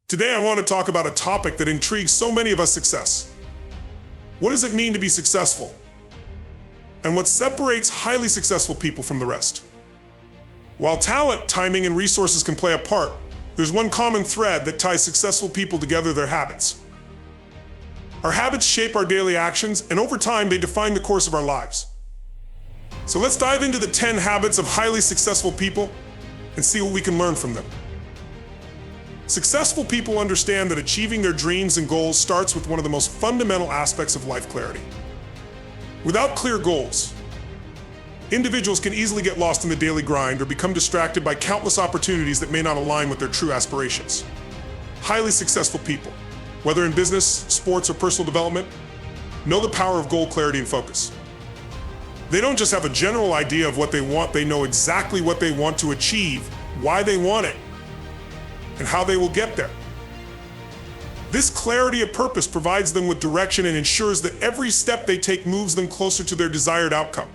Today I want to talk about a topic that intrigues so many of us: success. What does it mean to be successful? And what separates highly successful people from the rest? While talent, timing, and resources can play a part, there's one common thread that ties successful people together: their habits. Our habits shape our daily actions, and over time they define the course of our lives. So let's dive into the 10 habits of highly successful people and see what we can learn from them. Successful people understand that achieving their dreams and goals starts with one of the most fundamental aspects of life: clarity. Without clear goals, individuals can easily get lost in the daily grind or become distracted by countless opportunities that may not align with their true aspirations. Highly successful people, whether in business, sports, or personal development, know the power of goal clarity and focus. They don't just have a general idea of what they want, they know exactly what they want to achieve, why they want it, and how they will get there. This clarity of purpose provides them with direction and ensures that every step they take moves them closer to their desired outcome.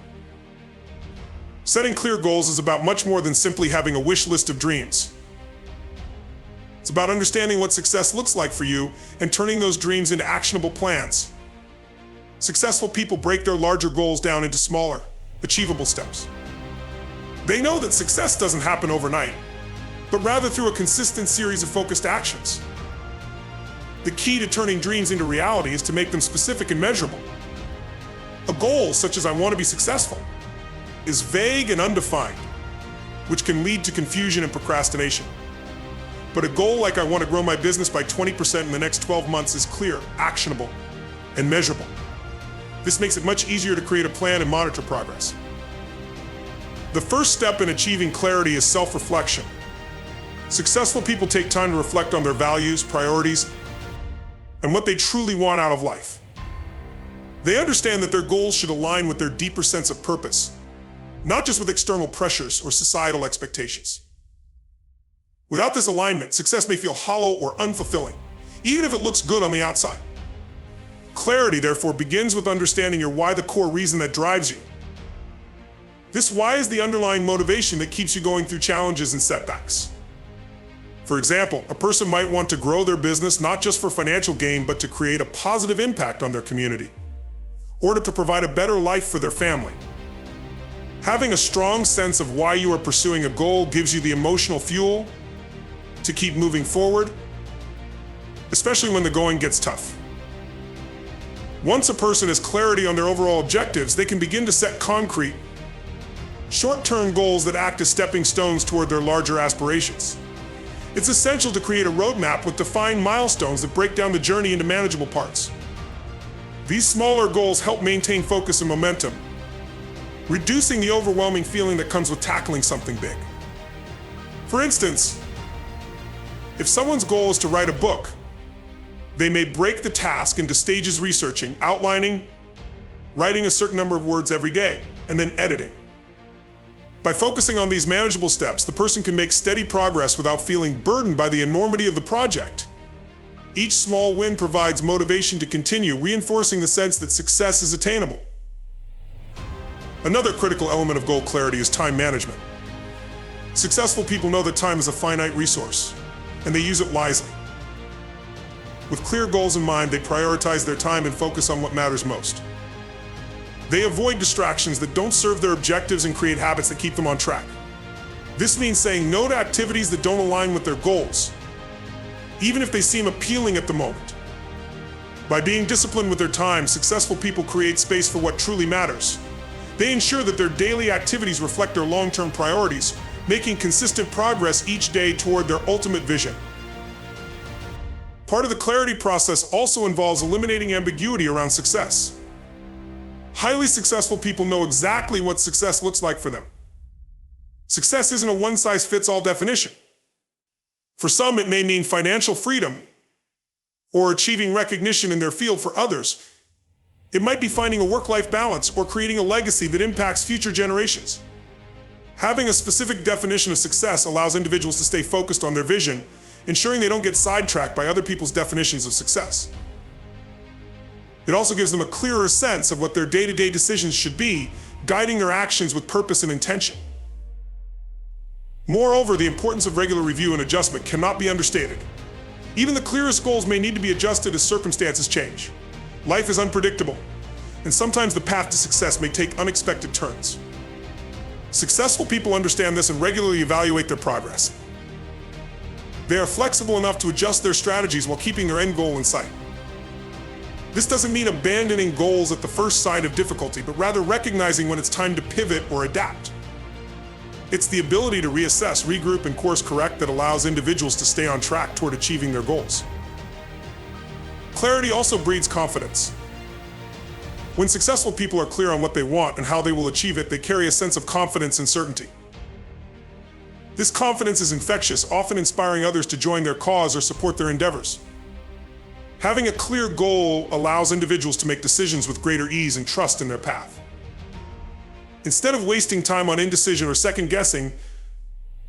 Setting clear goals is about much more than simply having a wish list of dreams. It's about understanding what success looks like for you and turning those dreams into actionable plans. Successful people break their larger goals down into smaller, achievable steps. They know that success doesn't happen overnight, but rather through a consistent series of focused actions. The key to turning dreams into reality is to make them specific and measurable. A goal such as "I want to be successful" is vague and undefined, which can lead to confusion and procrastination. But a goal like "I want to grow my business by 20% in the next 12 months" is clear, actionable, and measurable. This makes it much easier to create a plan and monitor progress. The first step in achieving clarity is self-reflection. Successful people take time to reflect on their values, priorities, and what they truly want out of life. They understand that their goals should align with their deeper sense of purpose, not just with external pressures or societal expectations. Without this alignment, success may feel hollow or unfulfilling, even if it looks good on the outside. Clarity, therefore, begins with understanding your why, the core reason that drives you. This why is the underlying motivation that keeps you going through challenges and setbacks. For example, a person might want to grow their business not just for financial gain, but to create a positive impact on their community, or to provide a better life for their family. Having a strong sense of why you are pursuing a goal gives you the emotional fuel to keep moving forward, especially when the going gets tough. Once a person has clarity on their overall objectives, they can begin to set concrete, short-term goals that act as stepping stones toward their larger aspirations. It's essential to create a roadmap with defined milestones that break down the journey into manageable parts. These smaller goals help maintain focus and momentum, reducing the overwhelming feeling that comes with tackling something big. For instance, if someone's goal is to write a book, they may break the task into stages: researching, outlining, writing a certain number of words every day, and then editing. By focusing on these manageable steps, the person can make steady progress without feeling burdened by the enormity of the project. Each small win provides motivation to continue, reinforcing the sense that success is attainable. Another critical element of goal clarity is time management. Successful people know that time is a finite resource, and they use it wisely. With clear goals in mind, they prioritize their time and focus on what matters most. They avoid distractions that don't serve their objectives and create habits that keep them on track. This means saying no to activities that don't align with their goals, even if they seem appealing at the moment. By being disciplined with their time, successful people create space for what truly matters. They ensure that their daily activities reflect their long-term priorities, making consistent progress each day toward their ultimate vision. Part of the clarity process also involves eliminating ambiguity around success. Highly successful people know exactly what success looks like for them. Success isn't a one-size-fits-all definition. For some, it may mean financial freedom or achieving recognition in their field. For others, it might be finding a work-life balance or creating a legacy that impacts future generations. Having a specific definition of success allows individuals to stay focused on their vision, ensuring they don't get sidetracked by other people's definitions of success. It also gives them a clearer sense of what their day-to-day decisions should be, guiding their actions with purpose and intention. Moreover, the importance of regular review and adjustment cannot be understated. Even the clearest goals may need to be adjusted as circumstances change. Life is unpredictable, and sometimes the path to success may take unexpected turns. Successful people understand this and regularly evaluate their progress. They are flexible enough to adjust their strategies while keeping their end goal in sight. This doesn't mean abandoning goals at the first sign of difficulty, but rather recognizing when it's time to pivot or adapt. It's the ability to reassess, regroup, and course correct that allows individuals to stay on track toward achieving their goals. Clarity also breeds confidence. When successful people are clear on what they want and how they will achieve it, they carry a sense of confidence and certainty. This confidence is infectious, often inspiring others to join their cause or support their endeavors. Having a clear goal allows individuals to make decisions with greater ease and trust in their path. Instead of wasting time on indecision or second guessing,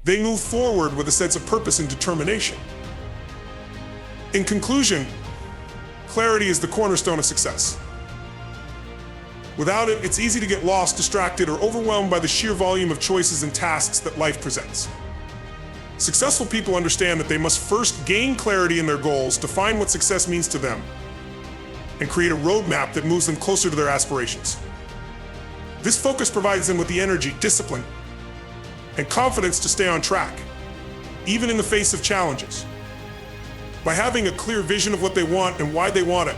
they move forward with a sense of purpose and determination. In conclusion, clarity is the cornerstone of success. Without it, it's easy to get lost, distracted, or overwhelmed by the sheer volume of choices and tasks that life presents. Successful people understand that they must first gain clarity in their goals, define what success means to them, and create a roadmap that moves them closer to their aspirations. This focus provides them with the energy, discipline, and confidence to stay on track, even in the face of challenges. By having a clear vision of what they want and why they want it,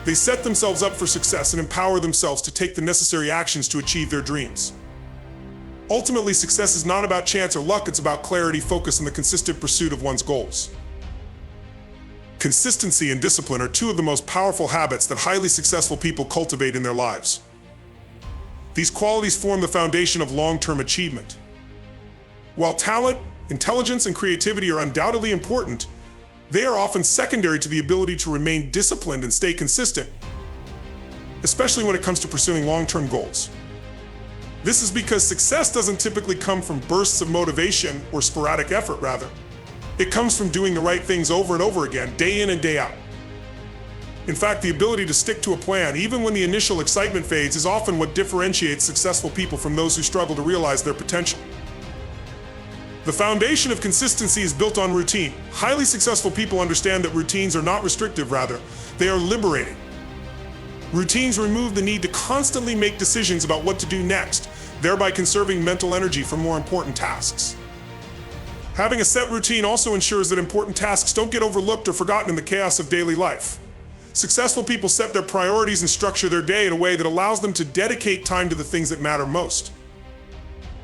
they set themselves up for success and empower themselves to take the necessary actions to achieve their dreams. Ultimately, success is not about chance or luck, it's about clarity, focus, and the consistent pursuit of one's goals. Consistency and discipline are two of the most powerful habits that highly successful people cultivate in their lives. These qualities form the foundation of long-term achievement. While talent, intelligence, and creativity are undoubtedly important, they are often secondary to the ability to remain disciplined and stay consistent, especially when it comes to pursuing long-term goals. This is because success doesn't typically come from bursts of motivation or sporadic effort, rather. It comes from doing the right things over and over again, day in and day out. In fact, the ability to stick to a plan, even when the initial excitement fades, is often what differentiates successful people from those who struggle to realize their potential. The foundation of consistency is built on routine. Highly successful people understand that routines are not restrictive, rather, they are liberating. Routines remove the need to constantly make decisions about what to do next, thereby conserving mental energy for more important tasks. Having a set routine also ensures that important tasks don't get overlooked or forgotten in the chaos of daily life. Successful people set their priorities and structure their day in a way that allows them to dedicate time to the things that matter most.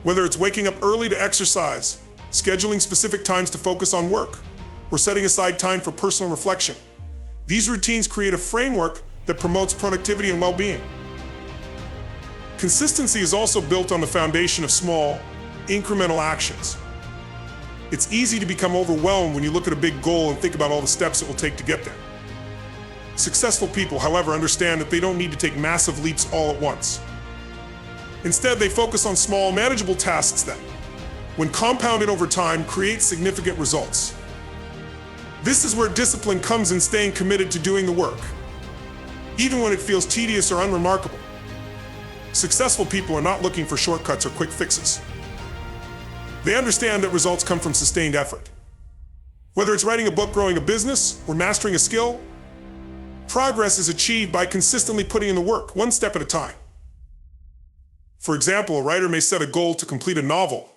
Whether it's waking up early to exercise, scheduling specific times to focus on work, or setting aside time for personal reflection, these routines create a framework that promotes productivity and well-being. Consistency is also built on the foundation of small, incremental actions. It's easy to become overwhelmed when you look at a big goal and think about all the steps it will take to get there. Successful people, however, understand that they don't need to take massive leaps all at once. Instead, they focus on small, manageable tasks that, when compounded over time, create significant results. This is where discipline comes in, staying committed to doing the work, even when it feels tedious or unremarkable. Successful people are not looking for shortcuts or quick fixes. They understand that results come from sustained effort. Whether it's writing a book, growing a business, or mastering a skill, progress is achieved by consistently putting in the work, one step at a time. For example, a writer may set a goal to complete a novel.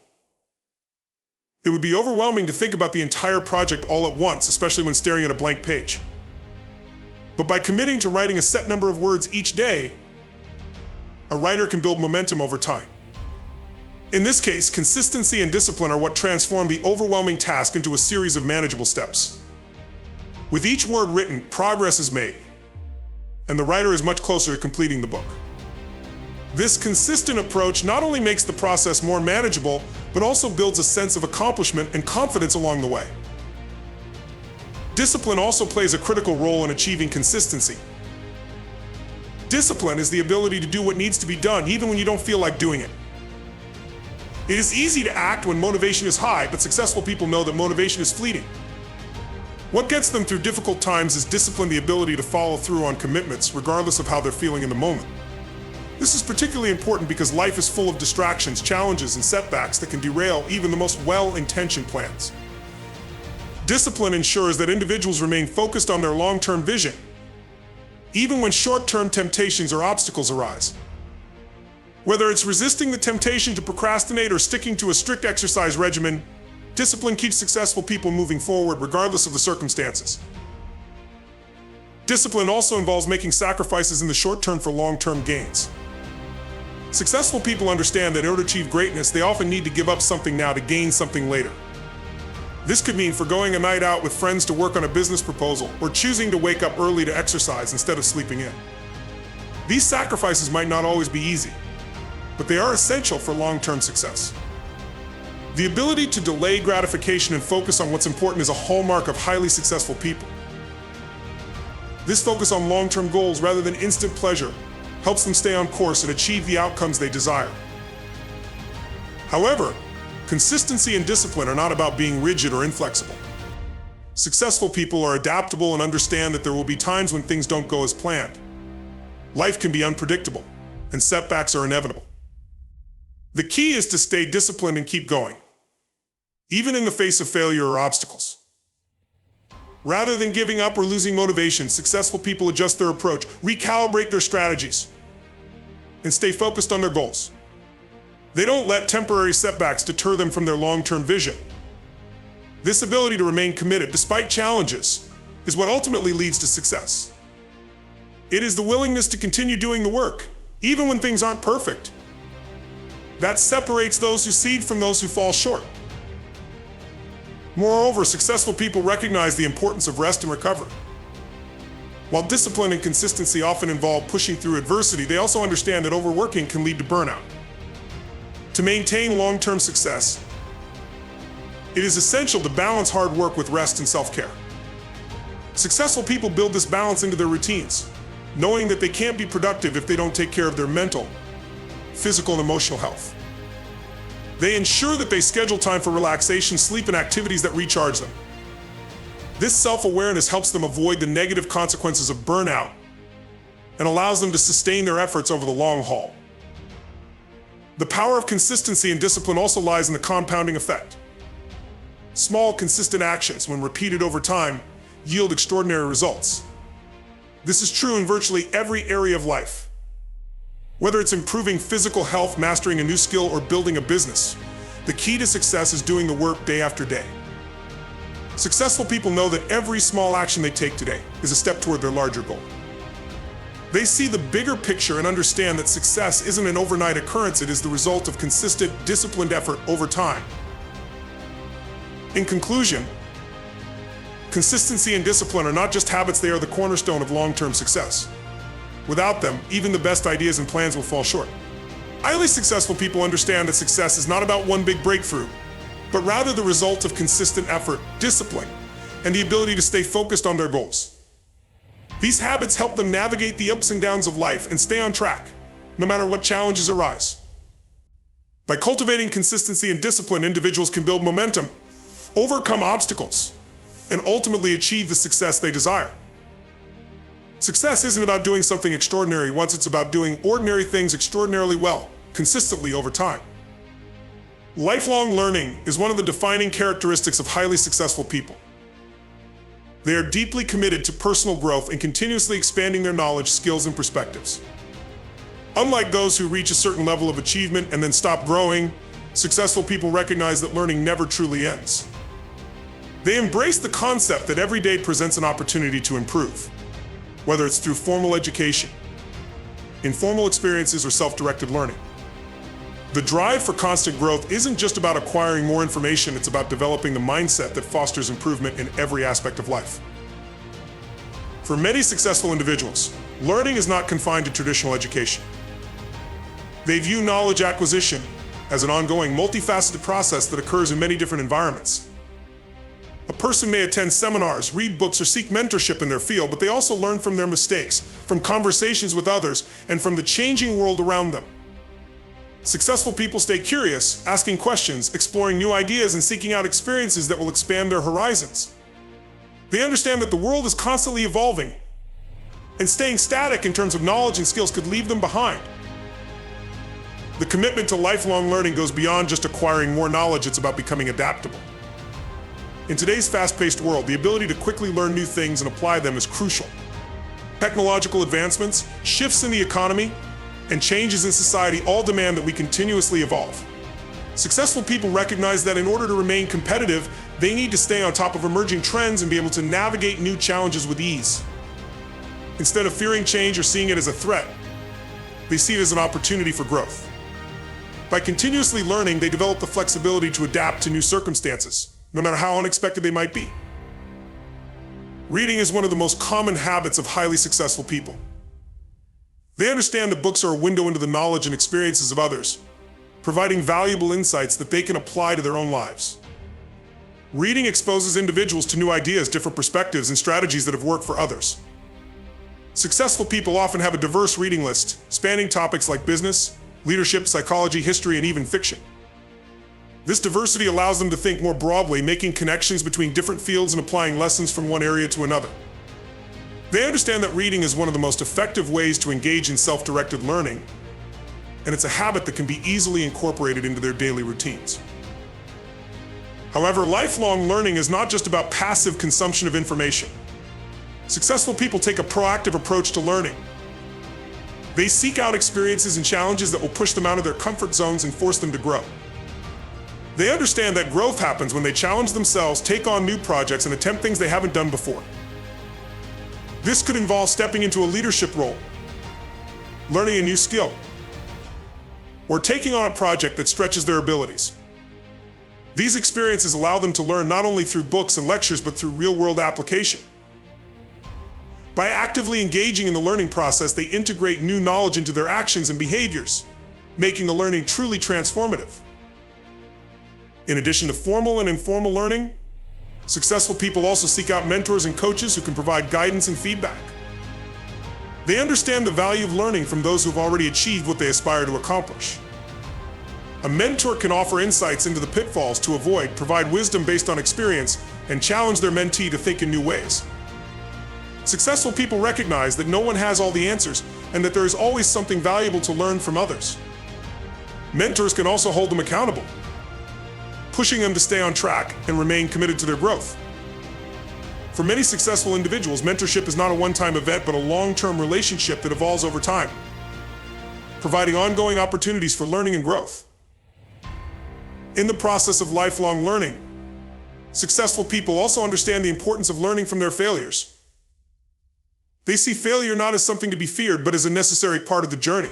It would be overwhelming to think about the entire project all at once, especially when staring at a blank page. But by committing to writing a set number of words each day, a writer can build momentum over time. In this case, consistency and discipline are what transform the overwhelming task into a series of manageable steps. With each word written, progress is made, and the writer is much closer to completing the book. This consistent approach not only makes the process more manageable, but also builds a sense of accomplishment and confidence along the way. Discipline also plays a critical role in achieving consistency. Discipline is the ability to do what needs to be done, even when you don't feel like doing it. It is easy to act when motivation is high, but successful people know that motivation is fleeting. What gets them through difficult times is discipline, the ability to follow through on commitments, regardless of how they're feeling in the moment. This is particularly important because life is full of distractions, challenges, and setbacks that can derail even the most well-intentioned plans. Discipline ensures that individuals remain focused on their long-term vision, even when short-term temptations or obstacles arise. Whether it's resisting the temptation to procrastinate or sticking to a strict exercise regimen, discipline keeps successful people moving forward regardless of the circumstances. Discipline also involves making sacrifices in the short term for long-term gains. Successful people understand that in order to achieve greatness, they often need to give up something now to gain something later. This could mean forgoing a night out with friends to work on a business proposal, or choosing to wake up early to exercise instead of sleeping in. These sacrifices might not always be easy, but they are essential for long-term success. The ability to delay gratification and focus on what's important is a hallmark of highly successful people. This focus on long-term goals rather than instant pleasure helps them stay on course and achieve the outcomes they desire. However, consistency and discipline are not about being rigid or inflexible. Successful people are adaptable and understand that there will be times when things don't go as planned. Life can be unpredictable, and setbacks are inevitable. The key is to stay disciplined and keep going, even in the face of failure or obstacles. Rather than giving up or losing motivation, successful people adjust their approach, recalibrate their strategies, and stay focused on their goals. They don't let temporary setbacks deter them from their long-term vision. This ability to remain committed despite challenges is what ultimately leads to success. It is the willingness to continue doing the work, even when things aren't perfect, that separates those who succeed from those who fall short. Moreover, successful people recognize the importance of rest and recovery. While discipline and consistency often involve pushing through adversity, they also understand that overworking can lead to burnout. To maintain long-term success, it is essential to balance hard work with rest and self-care. Successful people build this balance into their routines, knowing that they can't be productive if they don't take care of their mental, physical, and emotional health. They ensure that they schedule time for relaxation, sleep, and activities that recharge them. This self-awareness helps them avoid the negative consequences of burnout and allows them to sustain their efforts over the long haul. The power of consistency and discipline also lies in the compounding effect. Small, consistent actions, when repeated over time, yield extraordinary results. This is true in virtually every area of life. Whether it's improving physical health, mastering a new skill, or building a business, the key to success is doing the work day after day. Successful people know that every small action they take today is a step toward their larger goal. They see the bigger picture and understand that success isn't an overnight occurrence, it is the result of consistent, disciplined effort over time. In conclusion, consistency and discipline are not just habits, they are the cornerstone of long-term success. Without them, even the best ideas and plans will fall short. Highly successful people understand that success is not about one big breakthrough, but rather the result of consistent effort, discipline, and the ability to stay focused on their goals. These habits help them navigate the ups and downs of life and stay on track, no matter what challenges arise. By cultivating consistency and discipline, individuals can build momentum, overcome obstacles, and ultimately achieve the success they desire. Success isn't about doing something extraordinary once, it's about doing ordinary things extraordinarily well, consistently over time. Lifelong learning is one of the defining characteristics of highly successful people. They are deeply committed to personal growth and continuously expanding their knowledge, skills, and perspectives. Unlike those who reach a certain level of achievement and then stop growing, successful people recognize that learning never truly ends. They embrace the concept that every day presents an opportunity to improve, whether it's through formal education, informal experiences, or self-directed learning. The drive for constant growth isn't just about acquiring more information, it's about developing the mindset that fosters improvement in every aspect of life. For many successful individuals, learning is not confined to traditional education. They view knowledge acquisition as an ongoing, multifaceted process that occurs in many different environments. A person may attend seminars, read books, or seek mentorship in their field, but they also learn from their mistakes, from conversations with others, and from the changing world around them. Successful people stay curious, asking questions, exploring new ideas, and seeking out experiences that will expand their horizons. They understand that the world is constantly evolving, and staying static in terms of knowledge and skills could leave them behind. The commitment to lifelong learning goes beyond just acquiring more knowledge, it's about becoming adaptable. In today's fast-paced world, the ability to quickly learn new things and apply them is crucial. Technological advancements, shifts in the economy, and changes in society all demand that we continuously evolve. Successful people recognize that in order to remain competitive, they need to stay on top of emerging trends and be able to navigate new challenges with ease. Instead of fearing change or seeing it as a threat, they see it as an opportunity for growth. By continuously learning, they develop the flexibility to adapt to new circumstances, no matter how unexpected they might be. Reading is one of the most common habits of highly successful people. They understand that books are a window into the knowledge and experiences of others, providing valuable insights that they can apply to their own lives. Reading exposes individuals to new ideas, different perspectives, and strategies that have worked for others. Successful people often have a diverse reading list, spanning topics like business, leadership, psychology, history, and even fiction. This diversity allows them to think more broadly, making connections between different fields and applying lessons from one area to another. They understand that reading is one of the most effective ways to engage in self-directed learning, and it's a habit that can be easily incorporated into their daily routines. However, lifelong learning is not just about passive consumption of information. Successful people take a proactive approach to learning. They seek out experiences and challenges that will push them out of their comfort zones and force them to grow. They understand that growth happens when they challenge themselves, take on new projects, and attempt things they haven't done before. This could involve stepping into a leadership role, learning a new skill, or taking on a project that stretches their abilities. These experiences allow them to learn not only through books and lectures, but through real-world application. By actively engaging in the learning process, they integrate new knowledge into their actions and behaviors, making the learning truly transformative. In addition to formal and informal learning, successful people also seek out mentors and coaches who can provide guidance and feedback. They understand the value of learning from those who have already achieved what they aspire to accomplish. A mentor can offer insights into the pitfalls to avoid, provide wisdom based on experience, and challenge their mentee to think in new ways. Successful people recognize that no one has all the answers and that there is always something valuable to learn from others. Mentors can also hold them accountable, pushing them to stay on track and remain committed to their growth. For many successful individuals, mentorship is not a one-time event, but a long-term relationship that evolves over time, providing ongoing opportunities for learning and growth. In the process of lifelong learning, successful people also understand the importance of learning from their failures. They see failure not as something to be feared, but as a necessary part of the journey.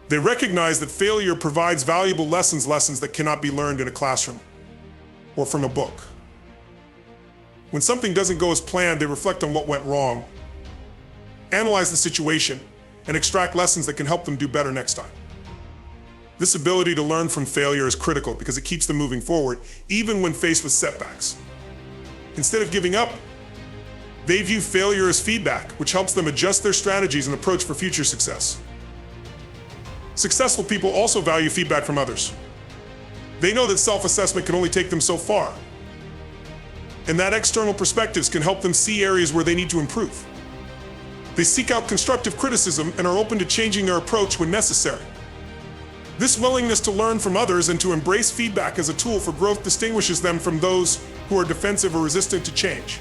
They recognize that failure provides valuable lessons that cannot be learned in a classroom or from a book. When something doesn't go as planned, they reflect on what went wrong, analyze the situation, and extract lessons that can help them do better next time. This ability to learn from failure is critical because it keeps them moving forward, even when faced with setbacks. Instead of giving up, they view failure as feedback, which helps them adjust their strategies and approach for future success. Successful people also value feedback from others. They know that self-assessment can only take them so far, and that external perspectives can help them see areas where they need to improve. They seek out constructive criticism and are open to changing their approach when necessary. This willingness to learn from others and to embrace feedback as a tool for growth distinguishes them from those who are defensive or resistant to change.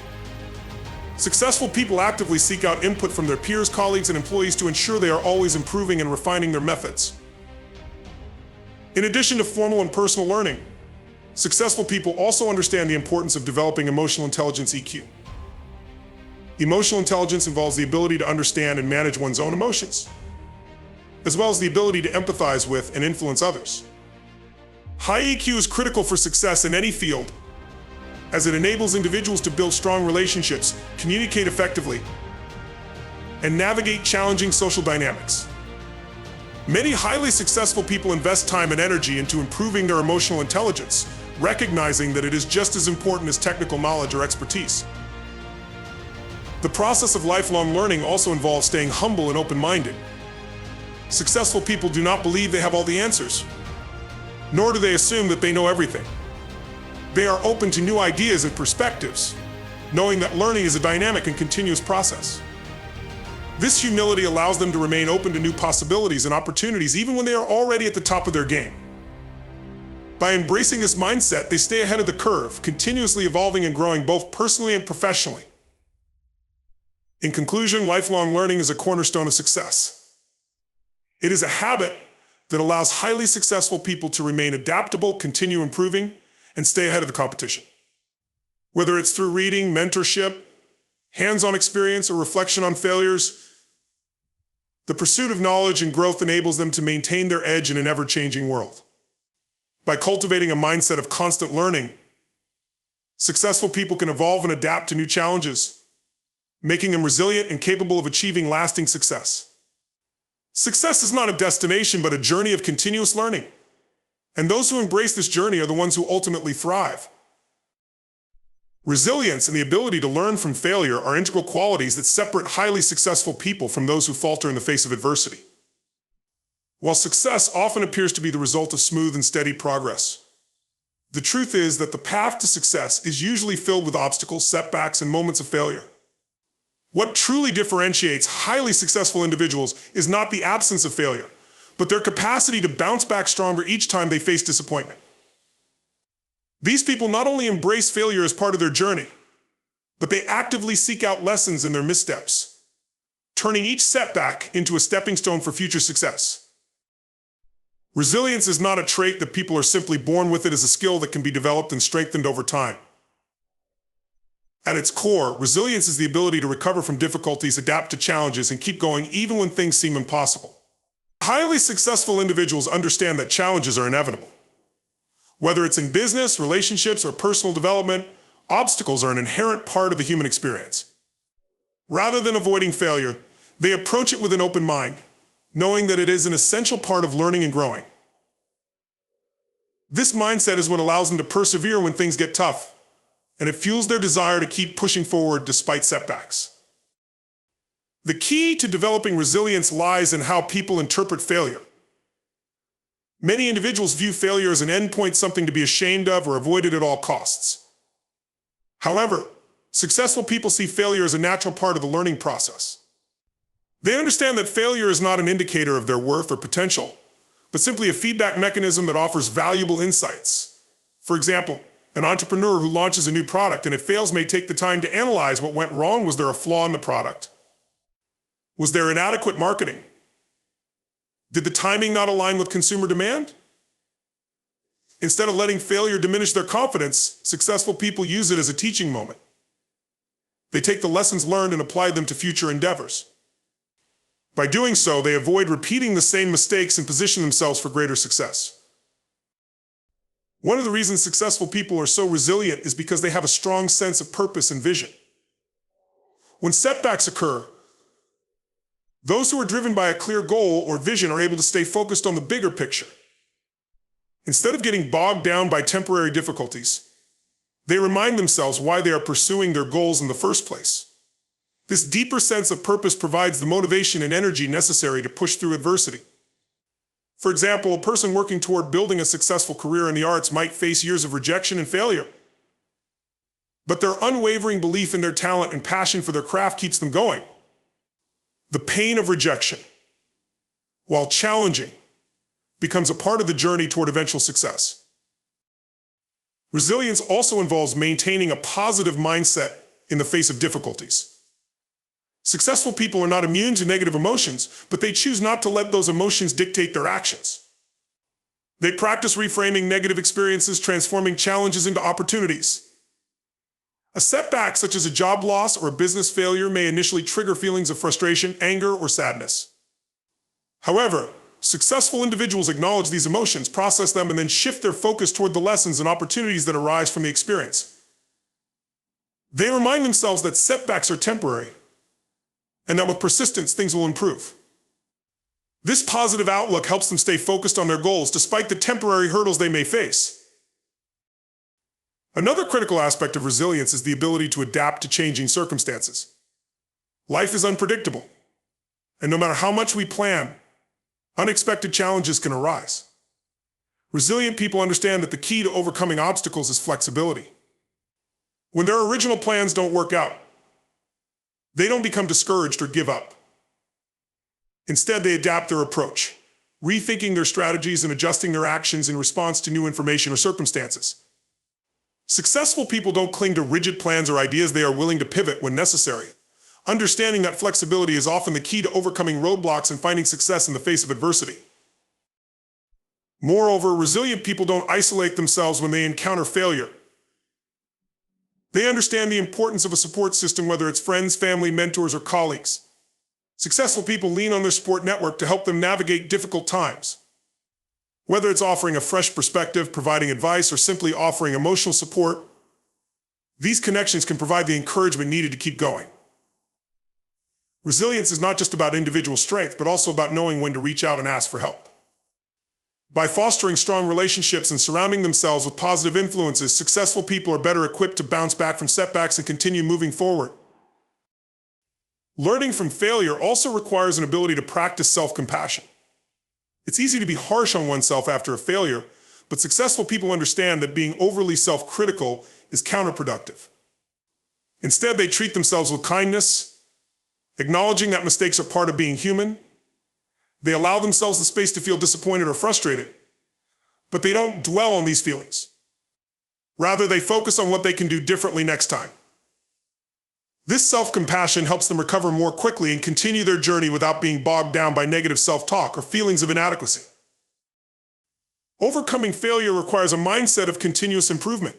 Successful people actively seek out input from their peers, colleagues, and employees to ensure they are always improving and refining their methods. In addition to formal and personal learning, successful people also understand the importance of developing emotional intelligence (EQ). Emotional intelligence involves the ability to understand and manage one's own emotions, as well as the ability to empathize with and influence others. High EQ is critical for success in any field, as it enables individuals to build strong relationships, communicate effectively, and navigate challenging social dynamics. Many highly successful people invest time and energy into improving their emotional intelligence, recognizing that it is just as important as technical knowledge or expertise. The process of lifelong learning also involves staying humble and open-minded. Successful people do not believe they have all the answers, nor do they assume that they know everything. They are open to new ideas and perspectives, knowing that learning is a dynamic and continuous process. This humility allows them to remain open to new possibilities and opportunities even when they are already at the top of their game. By embracing this mindset, they stay ahead of the curve, continuously evolving and growing both personally and professionally. In conclusion, lifelong learning is a cornerstone of success. It is a habit that allows highly successful people to remain adaptable, continue improving, and stay ahead of the competition. Whether it's through reading, mentorship, hands-on experience, or reflection on failures, the pursuit of knowledge and growth enables them to maintain their edge in an ever-changing world. By cultivating a mindset of constant learning, successful people can evolve and adapt to new challenges, making them resilient and capable of achieving lasting success. Success is not a destination, but a journey of continuous learning. And those who embrace this journey are the ones who ultimately thrive. Resilience and the ability to learn from failure are integral qualities that separate highly successful people from those who falter in the face of adversity. While success often appears to be the result of smooth and steady progress, the truth is that the path to success is usually filled with obstacles, setbacks, and moments of failure. What truly differentiates highly successful individuals is not the absence of failure, but their capacity to bounce back stronger each time they face disappointment. These people not only embrace failure as part of their journey, but they actively seek out lessons in their missteps, turning each setback into a stepping stone for future success. Resilience is not a trait that people are simply born with. It is a skill that can be developed and strengthened over time. At its core, resilience is the ability to recover from difficulties, adapt to challenges, and keep going even when things seem impossible. Highly successful individuals understand that challenges are inevitable. Whether it's in business, relationships, or personal development, obstacles are an inherent part of the human experience. Rather than avoiding failure, they approach it with an open mind, knowing that it is an essential part of learning and growing. This mindset is what allows them to persevere when things get tough, and it fuels their desire to keep pushing forward despite setbacks. The key to developing resilience lies in how people interpret failure. Many individuals view failure as an endpoint, something to be ashamed of or avoided at all costs. However, successful people see failure as a natural part of the learning process. They understand that failure is not an indicator of their worth or potential, but simply a feedback mechanism that offers valuable insights. For example, an entrepreneur who launches a new product and it fails may take the time to analyze what went wrong. Was there a flaw in the product? Was there inadequate marketing? Did the timing not align with consumer demand? Instead of letting failure diminish their confidence, successful people use it as a teaching moment. They take the lessons learned and apply them to future endeavors. By doing so, they avoid repeating the same mistakes and position themselves for greater success. One of the reasons successful people are so resilient is because they have a strong sense of purpose and vision. When setbacks occur, those who are driven by a clear goal or vision are able to stay focused on the bigger picture. Instead of getting bogged down by temporary difficulties, they remind themselves why they are pursuing their goals in the first place. This deeper sense of purpose provides the motivation and energy necessary to push through adversity. For example, a person working toward building a successful career in the arts might face years of rejection and failure. But their unwavering belief in their talent and passion for their craft keeps them going. The pain of rejection, while challenging, becomes a part of the journey toward eventual success. Resilience also involves maintaining a positive mindset in the face of difficulties. Successful people are not immune to negative emotions, but they choose not to let those emotions dictate their actions. They practice reframing negative experiences, transforming challenges into opportunities. A setback, such as a job loss or a business failure, may initially trigger feelings of frustration, anger, or sadness. However, successful individuals acknowledge these emotions, process them, and then shift their focus toward the lessons and opportunities that arise from the experience. They remind themselves that setbacks are temporary, and that with persistence, things will improve. This positive outlook helps them stay focused on their goals despite the temporary hurdles they may face. Another critical aspect of resilience is the ability to adapt to changing circumstances. Life is unpredictable, and no matter how much we plan, unexpected challenges can arise. Resilient people understand that the key to overcoming obstacles is flexibility. When their original plans don't work out, they don't become discouraged or give up. Instead, they adapt their approach, rethinking their strategies and adjusting their actions in response to new information or circumstances. Successful people don't cling to rigid plans or ideas. They are willing to pivot when necessary, understanding that flexibility is often the key to overcoming roadblocks and finding success in the face of adversity. Moreover, resilient people don't isolate themselves when they encounter failure. They understand the importance of a support system, whether it's friends, family, mentors, or colleagues. Successful people lean on their support network to help them navigate difficult times. Whether it's offering a fresh perspective, providing advice, or simply offering emotional support, these connections can provide the encouragement needed to keep going. Resilience is not just about individual strength, but also about knowing when to reach out and ask for help. By fostering strong relationships and surrounding themselves with positive influences, successful people are better equipped to bounce back from setbacks and continue moving forward. Learning from failure also requires an ability to practice self-compassion. It's easy to be harsh on oneself after a failure, but successful people understand that being overly self-critical is counterproductive. Instead, they treat themselves with kindness, acknowledging that mistakes are part of being human. They allow themselves the space to feel disappointed or frustrated, but they don't dwell on these feelings. Rather, they focus on what they can do differently next time. This self-compassion helps them recover more quickly and continue their journey without being bogged down by negative self-talk or feelings of inadequacy. Overcoming failure requires a mindset of continuous improvement.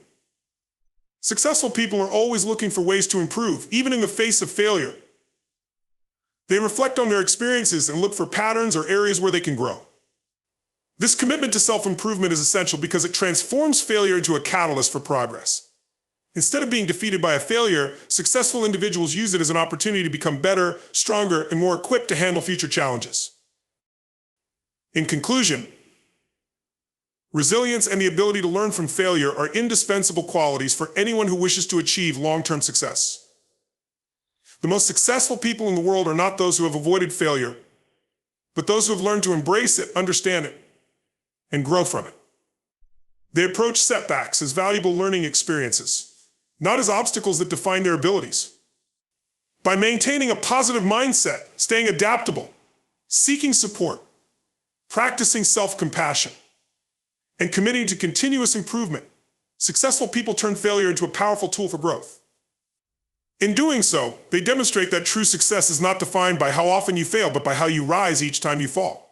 Successful people are always looking for ways to improve, even in the face of failure. They reflect on their experiences and look for patterns or areas where they can grow. This commitment to self-improvement is essential because it transforms failure into a catalyst for progress. Instead of being defeated by a failure, successful individuals use it as an opportunity to become better, stronger, and more equipped to handle future challenges. In conclusion, resilience and the ability to learn from failure are indispensable qualities for anyone who wishes to achieve long-term success. The most successful people in the world are not those who have avoided failure, but those who have learned to embrace it, understand it, and grow from it. They approach setbacks as valuable learning experiences, not as obstacles that define their abilities. By maintaining a positive mindset, staying adaptable, seeking support, practicing self-compassion, and committing to continuous improvement, successful people turn failure into a powerful tool for growth. In doing so, they demonstrate that true success is not defined by how often you fail, but by how you rise each time you fall.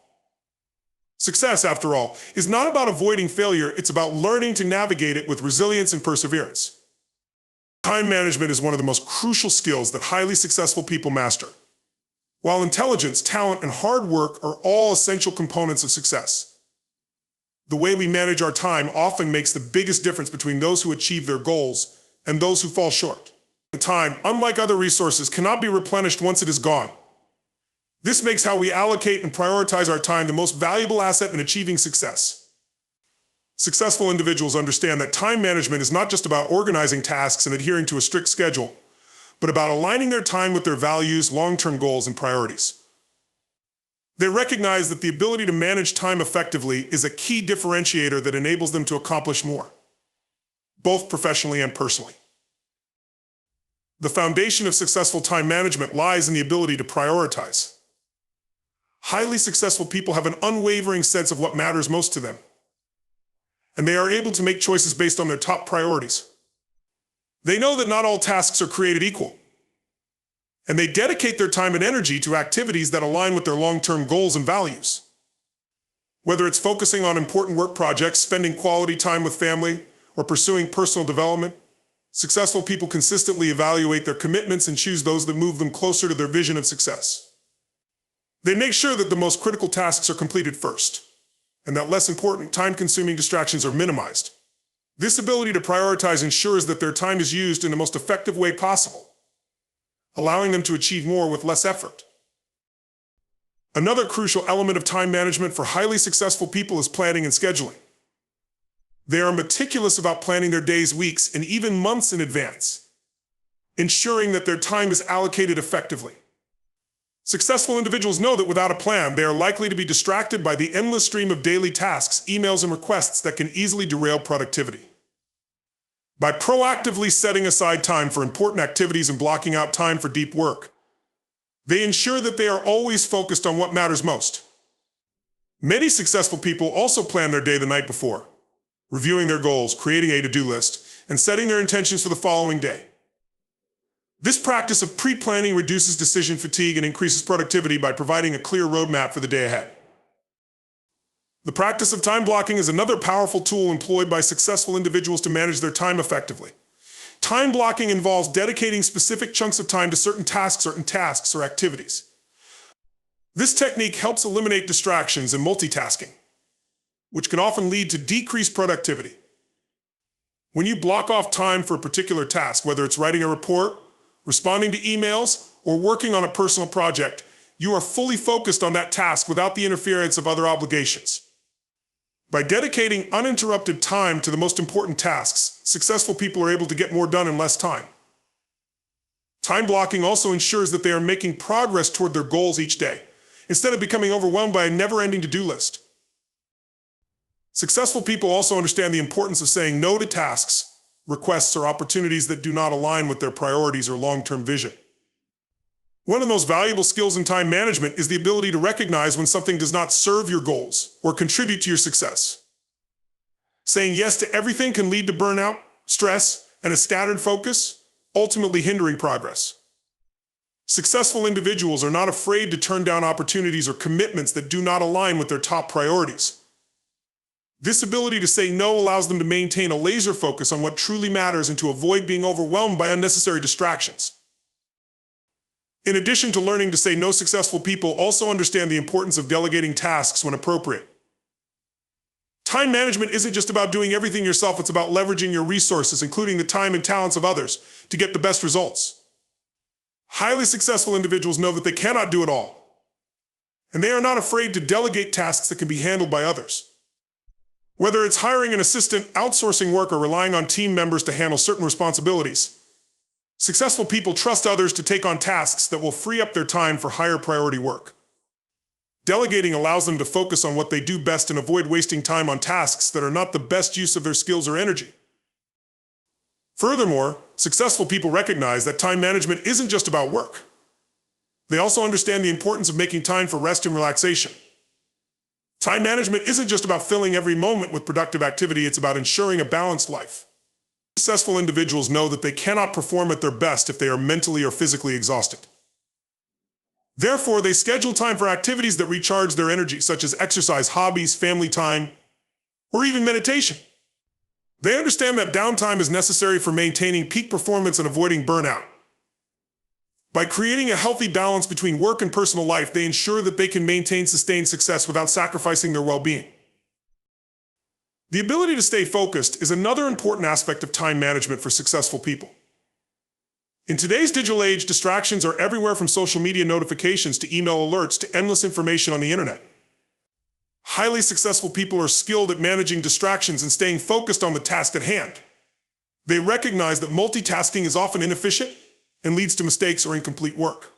Success, after all, is not about avoiding failure, it's about learning to navigate it with resilience and perseverance. Time management is one of the most crucial skills that highly successful people master. While intelligence, talent, and hard work are all essential components of success, the way we manage our time often makes the biggest difference between those who achieve their goals and those who fall short. Time, unlike other resources, cannot be replenished once it is gone. This makes how we allocate and prioritize our time the most valuable asset in achieving success. Successful individuals understand that time management is not just about organizing tasks and adhering to a strict schedule, but about aligning their time with their values, long-term goals, and priorities. They recognize that the ability to manage time effectively is a key differentiator that enables them to accomplish more, both professionally and personally. The foundation of successful time management lies in the ability to prioritize. Highly successful people have an unwavering sense of what matters most to them, and they are able to make choices based on their top priorities. They know that not all tasks are created equal, and they dedicate their time and energy to activities that align with their long-term goals and values. Whether it's focusing on important work projects, spending quality time with family, or pursuing personal development, successful people consistently evaluate their commitments and choose those that move them closer to their vision of success. They make sure that the most critical tasks are completed first, and that less important, time-consuming distractions are minimized. This ability to prioritize ensures that their time is used in the most effective way possible, allowing them to achieve more with less effort. Another crucial element of time management for highly successful people is planning and scheduling. They are meticulous about planning their days, weeks, and even months in advance, ensuring that their time is allocated effectively. Successful individuals know that without a plan, they are likely to be distracted by the endless stream of daily tasks, emails, and requests that can easily derail productivity. By proactively setting aside time for important activities and blocking out time for deep work, they ensure that they are always focused on what matters most. Many successful people also plan their day the night before, reviewing their goals, creating a to-do list, and setting their intentions for the following day. This practice of pre-planning reduces decision fatigue and increases productivity by providing a clear roadmap for the day ahead. The practice of time blocking is another powerful tool employed by successful individuals to manage their time effectively. Time blocking involves dedicating specific chunks of time to certain tasks or activities. This technique helps eliminate distractions and multitasking, which can often lead to decreased productivity. When you block off time for a particular task, whether it's writing a report, responding to emails, or working on a personal project, you are fully focused on that task without the interference of other obligations. By dedicating uninterrupted time to the most important tasks, successful people are able to get more done in less time. Time blocking also ensures that they are making progress toward their goals each day, instead of becoming overwhelmed by a never-ending to-do list. Successful people also understand the importance of saying no to tasks, requests, or opportunities that do not align with their priorities or long-term vision. One of the most valuable skills in time management is the ability to recognize when something does not serve your goals or contribute to your success. Saying yes to everything can lead to burnout, stress, and a scattered focus, ultimately hindering progress. Successful individuals are not afraid to turn down opportunities or commitments that do not align with their top priorities. This ability to say no allows them to maintain a laser focus on what truly matters and to avoid being overwhelmed by unnecessary distractions. In addition to learning to say no, successful people also understand the importance of delegating tasks when appropriate. Time management isn't just about doing everything yourself, it's about leveraging your resources, including the time and talents of others, to get the best results. Highly successful individuals know that they cannot do it all, and they are not afraid to delegate tasks that can be handled by others. Whether it's hiring an assistant, outsourcing work, or relying on team members to handle certain responsibilities, successful people trust others to take on tasks that will free up their time for higher priority work. Delegating allows them to focus on what they do best and avoid wasting time on tasks that are not the best use of their skills or energy. Furthermore, successful people recognize that time management isn't just about work. They also understand the importance of making time for rest and relaxation. Time management isn't just about filling every moment with productive activity, it's about ensuring a balanced life. Successful individuals know that they cannot perform at their best if they are mentally or physically exhausted. Therefore, they schedule time for activities that recharge their energy, such as exercise, hobbies, family time, or even meditation. They understand that downtime is necessary for maintaining peak performance and avoiding burnout. By creating a healthy balance between work and personal life, they ensure that they can maintain sustained success without sacrificing their well-being. The ability to stay focused is another important aspect of time management for successful people. In today's digital age, distractions are everywhere, from social media notifications to email alerts to endless information on the internet. Highly successful people are skilled at managing distractions and staying focused on the task at hand. They recognize that multitasking is often inefficient and leads to mistakes or incomplete work.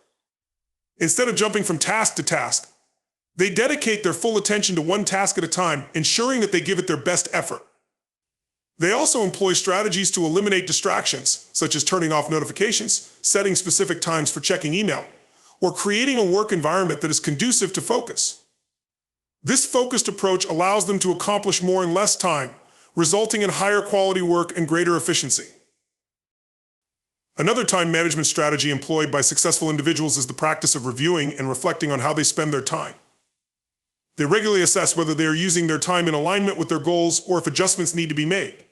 Instead of jumping from task to task, they dedicate their full attention to one task at a time, ensuring that they give it their best effort. They also employ strategies to eliminate distractions, such as turning off notifications, setting specific times for checking email, or creating a work environment that is conducive to focus. This focused approach allows them to accomplish more in less time, resulting in higher quality work and greater efficiency. Another time management strategy employed by successful individuals is the practice of reviewing and reflecting on how they spend their time. They regularly assess whether they are using their time in alignment with their goals or if adjustments need to be made.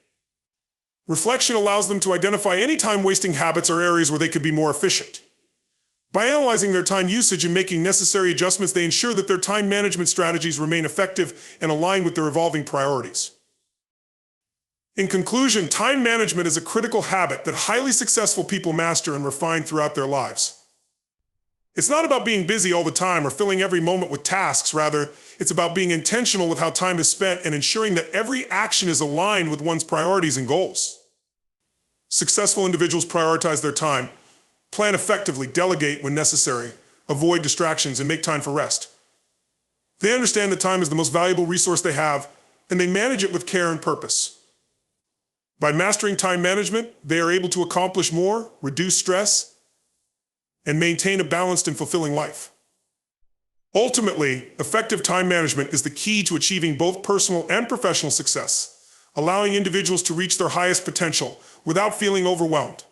Reflection allows them to identify any time-wasting habits or areas where they could be more efficient. By analyzing their time usage and making necessary adjustments, they ensure that their time management strategies remain effective and aligned with their evolving priorities. In conclusion, time management is a critical habit that highly successful people master and refine throughout their lives. It's not about being busy all the time or filling every moment with tasks. Rather, it's about being intentional with how time is spent and ensuring that every action is aligned with one's priorities and goals. Successful individuals prioritize their time, plan effectively, delegate when necessary, avoid distractions, and make time for rest. They understand that time is the most valuable resource they have, and they manage it with care and purpose. By mastering time management, they are able to accomplish more, reduce stress, and maintain a balanced and fulfilling life. Ultimately, effective time management is the key to achieving both personal and professional success, allowing individuals to reach their highest potential without feeling overwhelmed.